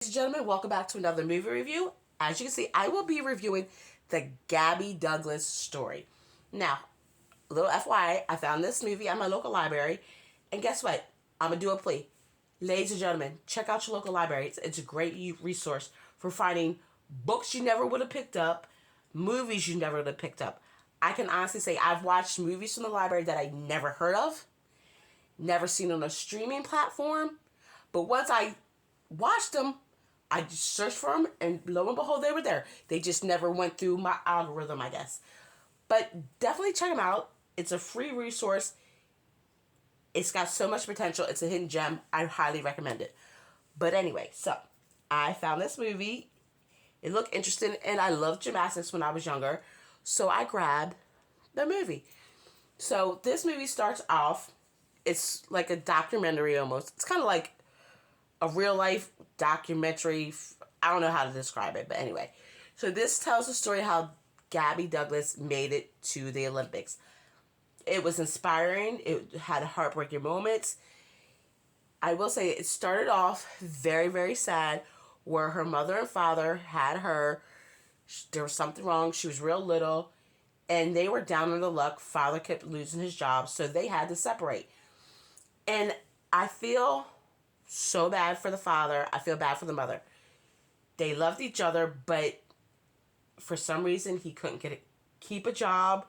Ladies and gentlemen, welcome back to another movie review. As you can see, I will be reviewing the Gabby Douglas story. Now, a little FYI, I found this movie at my local library, and guess what? I'm gonna do a plea. Ladies and gentlemen, check out your local library. It's a great resource for finding books you never would have picked up, movies you never would have picked up. I can honestly say I've watched movies from the library that I never heard of, never seen on a streaming platform, but once I watched them, I just searched for them, and lo and behold, they were there. They just never went through my algorithm, I guess. But definitely check them out. It's a free resource. It's got so much potential. It's a hidden gem. I highly recommend it. But anyway, so I found this movie. It looked interesting, and I loved gymnastics when I was younger. So I grabbed the movie. So this movie starts off, it's like a documentary almost. It's kind of like a real life documentary. I don't know how to describe it, but anyway. So this tells the story how Gabby Douglas made it to the Olympics. It was inspiring. It had heartbreaking moments. I will say it started off very, very sad, where her mother and father had her. There was something wrong. She was real little, and they were down on the luck. Father kept losing his job, so they had to separate. And I feel so bad for the father. I feel bad for the mother. They loved each other, but for some reason he couldn't keep a job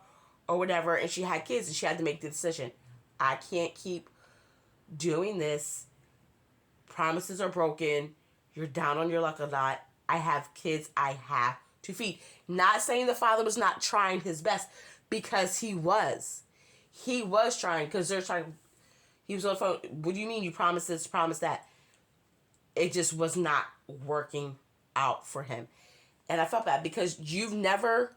or whatever, and she had kids, and she had to make the decision. I can't keep doing this. Promises are broken. You're down on your luck a lot. I have kids I have to feed. Not saying the father was not trying his best, because he was. He was trying, because they're trying. He was on the phone. What do you mean you promised this, promised that? It just was not working out for him. And I felt bad because you've never,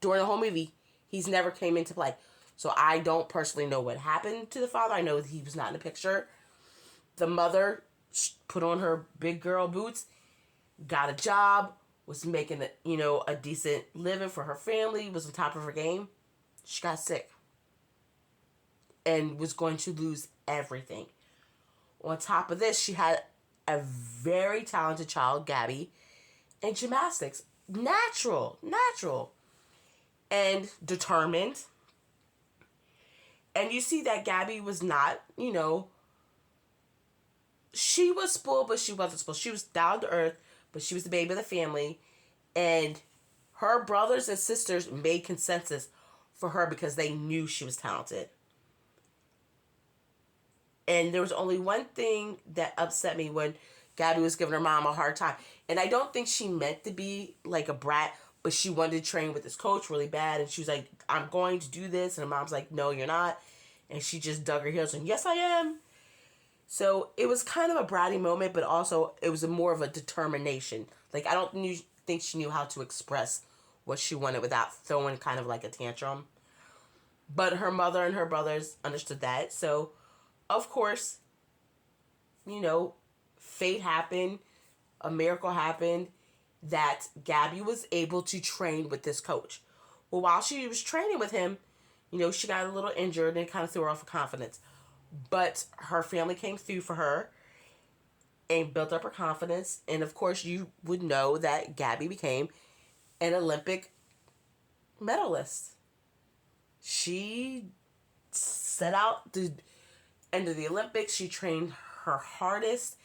during the whole movie, he's never came into play. So I don't personally know what happened to the father. I know he was not in the picture. The mother put on her big girl boots, got a job, was making a decent living for her family, was on top of her game. She got sick and was going to lose everything. On top of this, she had a very talented child, Gabby, in gymnastics. Natural, and determined. And you see that Gabby was not, she was spoiled, but she wasn't spoiled. She was down to earth, but she was the baby of the family. And her brothers and sisters made consensus for her because they knew she was talented. And there was only one thing that upset me when Gabby was giving her mom a hard time. And I don't think she meant to be like a brat, but she wanted to train with this coach really bad. And she was like, I'm going to do this. And her mom's like, no, you're not. And she just dug her heels and, yes, I am. So it was kind of a bratty moment, but also it was more of a determination. Like, I don't think she knew how to express what she wanted without throwing kind of like a tantrum. But her mother and her brothers understood that. So, of course, fate happened, a miracle happened, that Gabby was able to train with this coach. Well, while she was training with him, she got a little injured and it kind of threw her off her confidence. But her family came through for her and built up her confidence. And of course, you would know that Gabby became an Olympic medalist. She set out to enter the Olympics. She trained her hardest,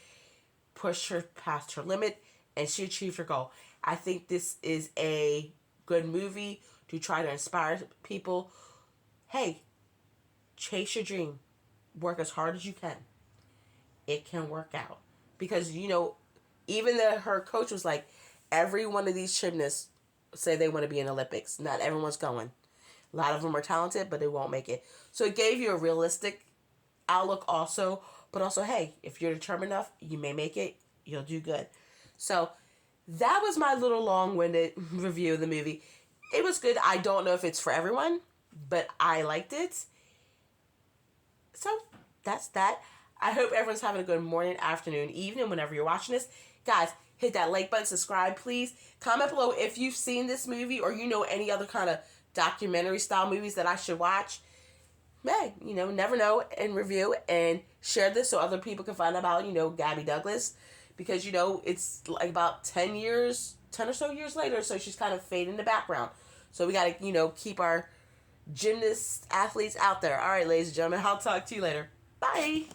pushed her past her limit, and she achieved her goal. I think this is a good movie to try to inspire people. Hey, chase your dream. Work as hard as you can. It can work out. Because, even her coach was like, every one of these gymnasts say they want to be in Olympics. Not everyone's going. A lot of them are talented, but they won't make it. So it gave you a realistic outlook also. But also, hey, if you're determined enough, you may make it. You'll do good. So that was my little long-winded review of the movie. It was good. I don't know if it's for everyone, but I liked it. So that's that. I hope everyone's having a good morning, afternoon, evening, whenever you're watching this. Guys, hit that like button, subscribe, please. Comment below if you've seen this movie or you know any other kind of documentary style movies that I should watch. Hey, never know, and review and share this so other people can find out about, Gabby Douglas. because, it's like about 10 or so years later, so she's kind of fading in the background. So we got to, keep our gymnasts, athletes out there. All right, ladies and gentlemen, I'll talk to you later. Bye.